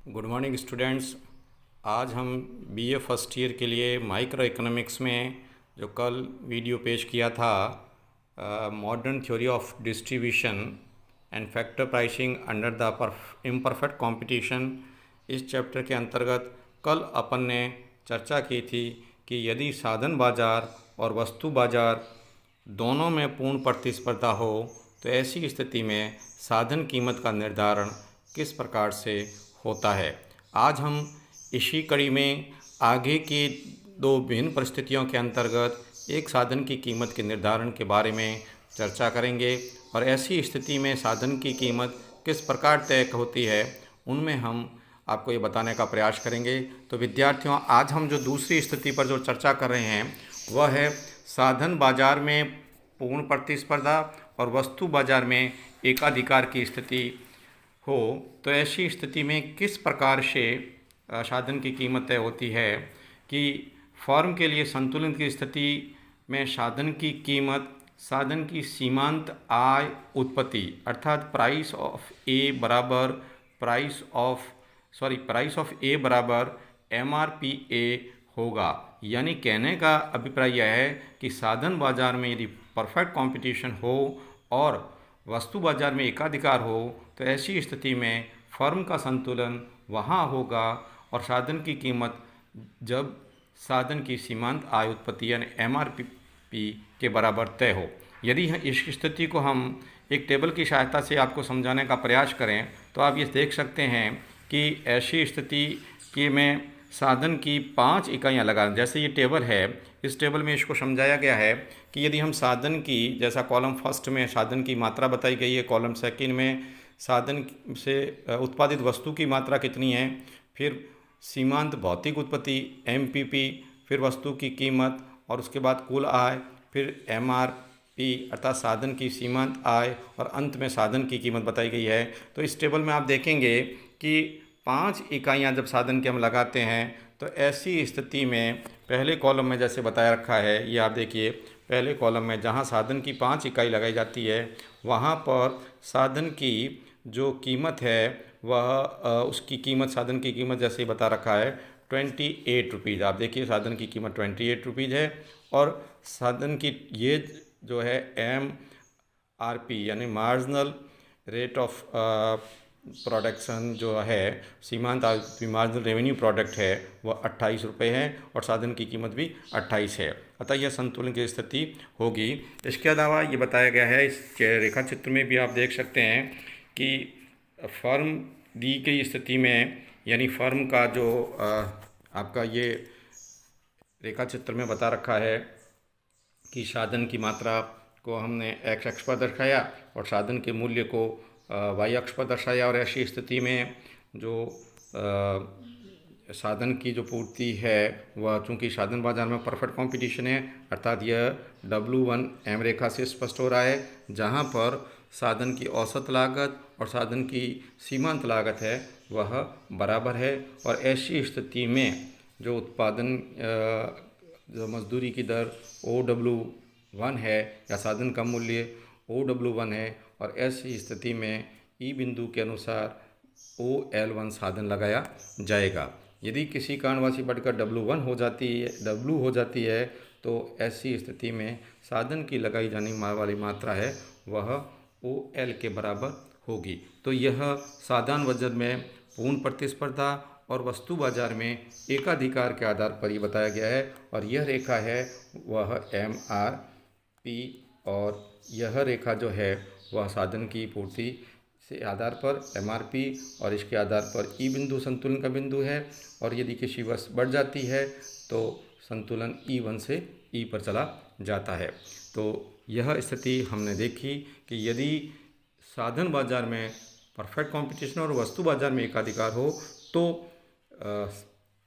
Good morning students. आज हम BA first year के लिए माइक्रो इकोनॉमिक्स में जो कल वीडियो पेश किया था, modern theory of distribution and factor pricing under the imperfect competition, इस चैप्टर के अंतर्गत कल अपन ने चर्चा की थी कि यदि साधन बाजार और वस्तु बाजार दोनों में पूर्ण प्रतिस्पर्धा हो तो ऐसी स्थिति में साधन कीमत का निर्धारण किस प्रकार से होता है। आज हम इसी कड़ी में आगे की दो भिन्न परिस्थितियों के अंतर्गत एक साधन की कीमत के निर्धारण के बारे में चर्चा करेंगे और ऐसी स्थिति में साधन की कीमत किस प्रकार तय होती है उनमें हम आपको ये बताने का प्रयास करेंगे। तो विद्यार्थियों, आज हम जो दूसरी स्थिति पर जो चर्चा कर रहे हैं वह है साधन बाजार में पूर्ण प्रतिस्पर्धा और वस्तु बाजार में एकाधिकार की स्थिति हो तो ऐसी स्थिति में किस प्रकार से साधन की कीमत तय होती है कि फर्म के लिए संतुलन की स्थिति में साधन की कीमत साधन की सीमांत आय उत्पत्ति अर्थात प्राइस ऑफ ए बराबर MRPA होगा। यानी कहने का अभिप्राय यह है कि साधन बाजार में यदि परफेक्ट कंपटीशन हो और वस्तु बाजार में एकाधिकार हो तो ऐसी स्थिति में फर्म का संतुलन वहाँ होगा और साधन की कीमत जब साधन की सीमांत आय उत्पत्ति यानी MRP के बराबर तय हो। यदि इस स्थिति को हम एक टेबल की सहायता से आपको समझाने का प्रयास करें तो आप ये देख सकते हैं कि ऐसी स्थिति कि में साधन की 5 इकाइयाँ लगा, जैसे ये टेबल है, इस टेबल में इसको समझाया गया है कि यदि हम साधन की, जैसा कॉलम फर्स्ट में साधन की मात्रा बताई गई है, कॉलम सेकंड में साधन से उत्पादित वस्तु की मात्रा कितनी है, फिर सीमांत भौतिक उत्पत्ति MPP, फिर वस्तु की कीमत और उसके बाद कुल आय, फिर MRP अर्थात साधन की सीमांत आय और अंत में साधन की कीमत बताई गई है। तो इस टेबल में आप देखेंगे कि 5 इकाइयाँ जब साधन के हम लगाते हैं तो ऐसी स्थिति में पहले कॉलम में जैसे बताया रखा है, ये आप देखिए, पहले कॉलम में जहाँ साधन की 5 इकाई लगाई जाती है वहाँ पर साधन की जो कीमत है वह उसकी कीमत, साधन की कीमत जैसे ही बता रखा है 28 रुपीज़। आप देखिए साधन की कीमत 28 रुपीज़ है और साधन की ये जो है MRP यानी मार्जिनल रेट ऑफ प्रोडक्शन जो है, सीमांत मार्जिनल रेवेन्यू प्रोडक्ट है, वह 28 रुपये है और साधन की कीमत भी 28 है। अतः यह संतुलन की स्थिति होगी। इसके अलावा ये बताया गया है, इस रेखा चित्र में भी आप देख सकते हैं कि फर्म दी गई स्थिति में, यानी फर्म का जो आपका ये रेखा चित्र में बता रखा है कि साधन की मात्रा को हमने x अक्ष पर दर्शाया और साधन के मूल्य को y अक्ष पर दर्शाया और ऐसी स्थिति में जो साधन की जो पूर्ति है वह चूँकि साधन बाजार में परफेक्ट कंपटीशन है, अर्थात यह W1M रेखा से स्पष्ट हो रहा है, जहाँ पर साधन की औसत लागत और साधन की सीमांत लागत है वह बराबर है। और ऐसी स्थिति में जो उत्पादन जो मजदूरी की दर OW1 है या साधन का मूल्य OW1 है और ऐसी स्थिति में ई बिंदु के अनुसार OL1 साधन लगाया जाएगा। यदि किसी कारणवश बढ़कर W1 हो जाती है तो ऐसी स्थिति में साधन की लगाई जाने वाली मात्रा है वह OL के बराबर होगी। तो यह साधारण बाजार में पूर्ण प्रतिस्पर्धा और वस्तु बाजार में एकाधिकार के आधार पर ये बताया गया है और यह रेखा है वह MRP और यह रेखा जो है वह साधन की पूर्ति से आधार पर MRP और इसके आधार पर ई बिंदु संतुलन का बिंदु है और यदि किसी वश बढ़ जाती है तो संतुलन E1 से E पर चला जाता है। तो यह स्थिति हमने देखी कि यदि साधन बाजार में परफेक्ट कंपटीशन और वस्तु बाजार में एकाधिकार हो तो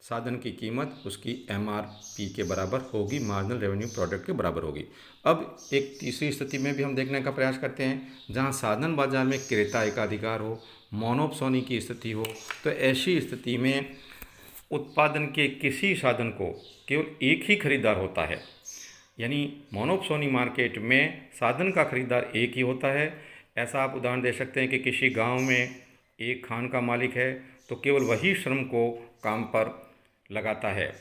साधन की कीमत उसकी MRP के बराबर होगी, मार्जिनल रेवेन्यू प्रोडक्ट के बराबर होगी। अब एक तीसरी स्थिति में भी हम देखने का प्रयास करते हैं जहां साधन बाजार में क्रेता एकाधिकार हो, मोनोपोली की स्थिति हो। तो ऐसी स्थिति में उत्पादन के किसी साधन को केवल एक ही खरीदार होता है, यानी मोनोपोली मार्केट में साधन का खरीदार एक ही होता है। ऐसा आप उदाहरण दे सकते हैं कि किसी गाँव में एक खान का मालिक है तो केवल वही श्रम को काम पर लगाता है।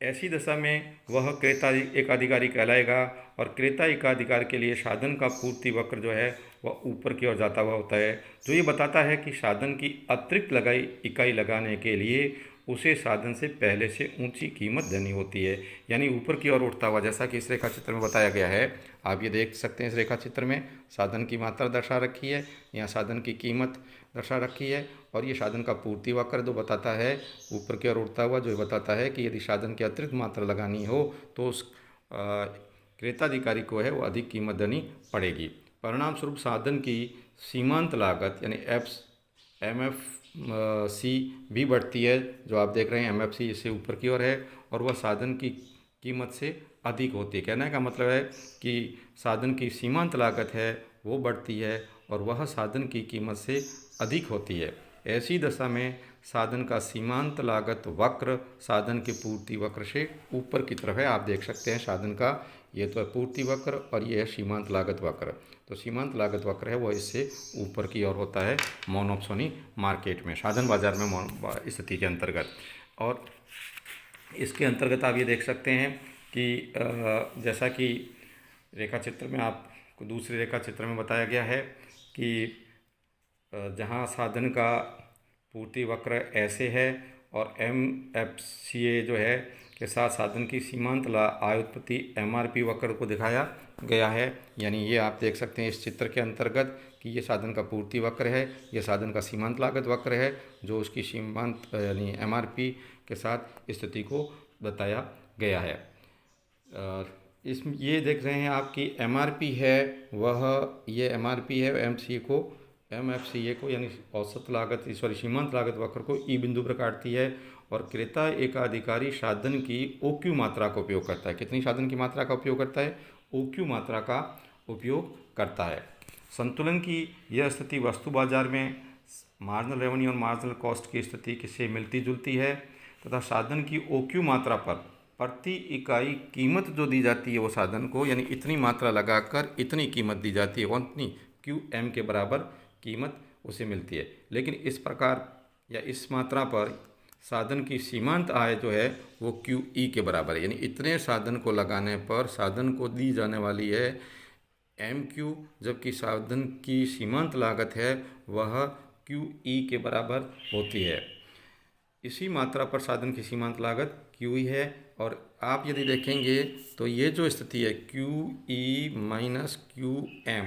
ऐसी दशा में वह क्रेता एकाधिकारी कहलाएगा और क्रेता एकाधिकार के लिए साधन का पूर्ति वक्र जो है वह ऊपर की ओर जाता हुआ होता है, जो ये बताता है कि साधन की अतिरिक्त इकाई लगाने के लिए उसे साधन से पहले से ऊंची कीमत देनी होती है, यानी ऊपर की ओर उठता हुआ, जैसा कि इस रेखा चित्र में बताया गया है। आप ये देख सकते हैं इस रेखा चित्र में साधन की मात्रा दर्शा रखी है, यहाँ साधन की कीमत दर्शा रखी है, और ये साधन का पूर्ति वक्र जो बताता है ऊपर की ओर उठता हुआ, जो बताता है कि यदि साधन की अतिरिक्त मात्रा लगानी हो तो उस क्रेताधिकारी को है वो अधिक कीमत देनी पड़ेगी। परिणाम स्वरूप साधन की सीमांत लागत यानी MFC भी बढ़ती है, जो आप देख रहे हैं MFC इससे ऊपर की ओर है और वह साधन की कीमत से अधिक होती है। कहने का मतलब है कि साधन की सीमांत लागत है वो बढ़ती है और वह साधन की कीमत से अधिक होती है। ऐसी दशा में साधन का सीमांत लागत वक्र साधन के पूर्ति वक्र से ऊपर की तरफ है। आप देख सकते हैं साधन का ये तो है पूर्ति वक्र और ये है सीमांत लागत वक्र। तो सीमांत लागत वक्र है वो इससे ऊपर की ओर होता है मोनोप्सोनी मार्केट में, साधन बाजार में स्थिति के अंतर्गत। और इसके अंतर्गत आप ये देख सकते हैं कि जैसा कि रेखा चित्र में आपको दूसरे रेखा चित्र में बताया गया है कि जहाँ साधन का पूर्ति वक्र ऐसे है और MFCA जो है के साथ साधन की सीमांत आयोत्पत्ति MRP वक्र को दिखाया गया है। यानी ये आप देख सकते हैं इस चित्र के अंतर्गत कि ये साधन का पूर्ति वक्र है, ये साधन का सीमांत लागत वक्र है, जो उसकी सीमांत यानी MRP के साथ स्थिति को बताया गया है। इस ये देख रहे हैं आपकी MRP है वह ये MRP है MFCA को यानी औसत लागत सीमांत लागत वक्र को ई बिंदु पर काटती है और क्रेता एकाधिकारी साधन की OQ मात्रा का उपयोग करता है। कितनी साधन की मात्रा का उपयोग करता है? OQ मात्रा का उपयोग करता है। संतुलन की यह स्थिति वस्तु बाजार में मार्जिनल रेवेन्यू और मार्जिनल कॉस्ट की स्थिति से मिलती जुलती है तथा साधन की OQ मात्रा पर प्रति इकाई कीमत जो दी जाती है वो साधन को यानी इतनी मात्रा लगाकर इतनी कीमत दी जाती है, उतनी QM के बराबर कीमत उसे मिलती है। लेकिन इस प्रकार या इस मात्रा पर साधन की सीमांत आय जो है वो QE के बराबर है, यानी इतने साधन को लगाने पर साधन को दी जाने वाली है MQ, जबकि साधन की सीमांत लागत है वह QE के बराबर होती है। इसी मात्रा पर साधन की सीमांत लागत QE है। और आप यदि देखेंगे तो ये जो स्थिति है QE माइनस QM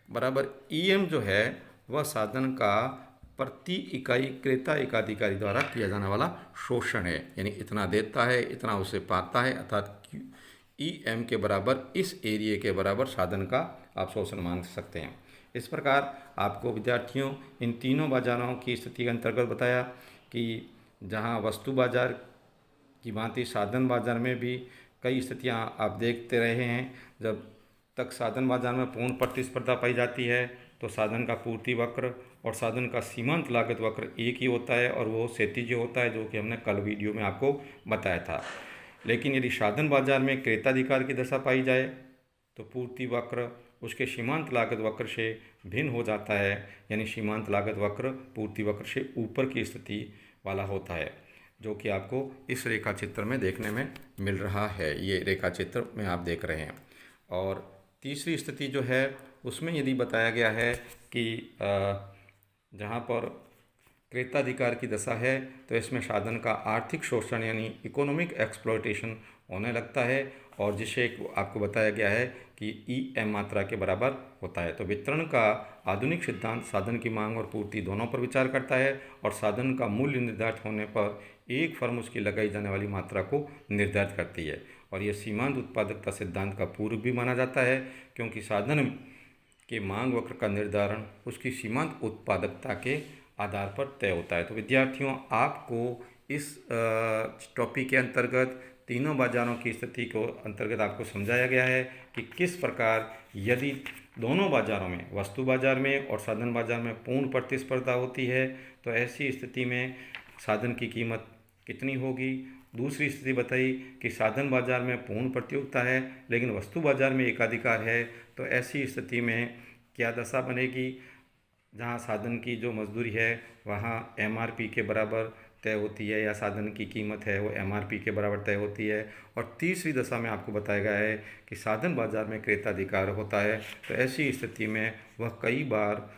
बराबर EM जो है वह साधन का प्रति इकाई क्रेता एकाधिकारी द्वारा किया जाने वाला शोषण है, यानी इतना देता है इतना उसे पाता है, अर्थात EM के बराबर इस एरिया के बराबर साधन का आप शोषण मान सकते हैं। इस प्रकार आपको विद्यार्थियों इन तीनों बाजारों की स्थिति के अंतर्गत बताया कि जहां वस्तु बाजार की भांति साधन बाजार में भी कई स्थितियां आप देखते रहे हैं। जब तक साधन बाजार में पूर्ण प्रतिस्पर्धा पाई जाती है तो साधन का पूर्ति वक्र और साधन का सीमांत लागत वक्र एक ही होता है और वो क्षैतिज होता है, जो कि हमने कल वीडियो में आपको बताया था। लेकिन यदि साधन बाजार में क्रेताधिकार की दशा पाई जाए तो पूर्ति वक्र उसके सीमांत लागत वक्र से भिन्न हो जाता है, यानी सीमांत लागत वक्र पूर्ति वक्र से ऊपर की स्थिति वाला होता है, जो कि आपको इस रेखा चित्र में देखने में मिल रहा है। ये रेखा चित्र में आप देख रहे हैं। और तीसरी स्थिति जो है उसमें यदि बताया गया है कि जहाँ पर क्रेताधिकार की दशा है तो इसमें साधन का आर्थिक शोषण यानी इकोनॉमिक एक्सप्लॉयटेशन होने लगता है, और जिसे आपको बताया गया है कि EM मात्रा के बराबर होता है। तो वितरण का आधुनिक सिद्धांत साधन की मांग और पूर्ति दोनों पर विचार करता है और साधन का मूल्य निर्धारित होने पर एक फर्म उसकी लगाई जाने वाली मात्रा को निर्धारित करती है। और यह सीमांत उत्पादकता सिद्धांत का पूर्व भी माना जाता है, क्योंकि साधन के मांग वक्र का निर्धारण उसकी सीमांत उत्पादकता के आधार पर तय होता है। तो विद्यार्थियों आपको इस टॉपिक के अंतर्गत तीनों बाजारों की स्थिति को अंतर्गत आपको समझाया गया है कि किस प्रकार यदि दोनों बाजारों में वस्तु बाजार में और साधन बाजार में पूर्ण प्रतिस्पर्धा होती है तो ऐसी स्थिति में साधन की कीमत कितनी होगी। दूसरी स्थिति बताई कि साधन बाजार में पूर्ण प्रतियोगिता है लेकिन वस्तु बाजार में एकाधिकार है, तो ऐसी स्थिति में क्या दशा बनेगी। जहाँ साधन की जो मजदूरी है वहाँ एमआरपी के बराबर तय होती है, या साधन की कीमत है वो एमआरपी के बराबर तय होती है। और तीसरी दशा में आपको बताया गया है कि साधन बाजार में क्रेताधिकार होता है। तो ऐसी स्थिति में वह कई बार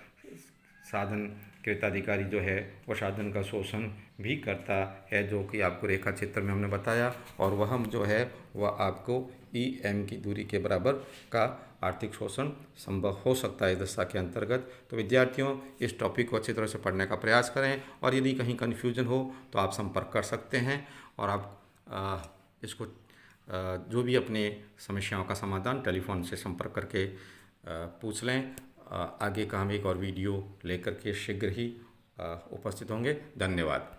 साधन क्रेताधिकारी जो है वो साधन का शोषण भी करता है, जो कि आपको रेखा चित्र में हमने बताया। और वह जो है वह आपको EM की दूरी के बराबर का आर्थिक शोषण संभव हो सकता है इस दशा के अंतर्गत। तो विद्यार्थियों, इस टॉपिक को अच्छी तरह से पढ़ने का प्रयास करें, और यदि कहीं कन्फ्यूजन हो तो आप संपर्क कर सकते हैं, और आप इसको जो भी अपने समस्याओं का समाधान टेलीफोन से संपर्क करके पूछ लें। आगे का हम एक और वीडियो लेकर के शीघ्र ही उपस्थित होंगे। धन्यवाद।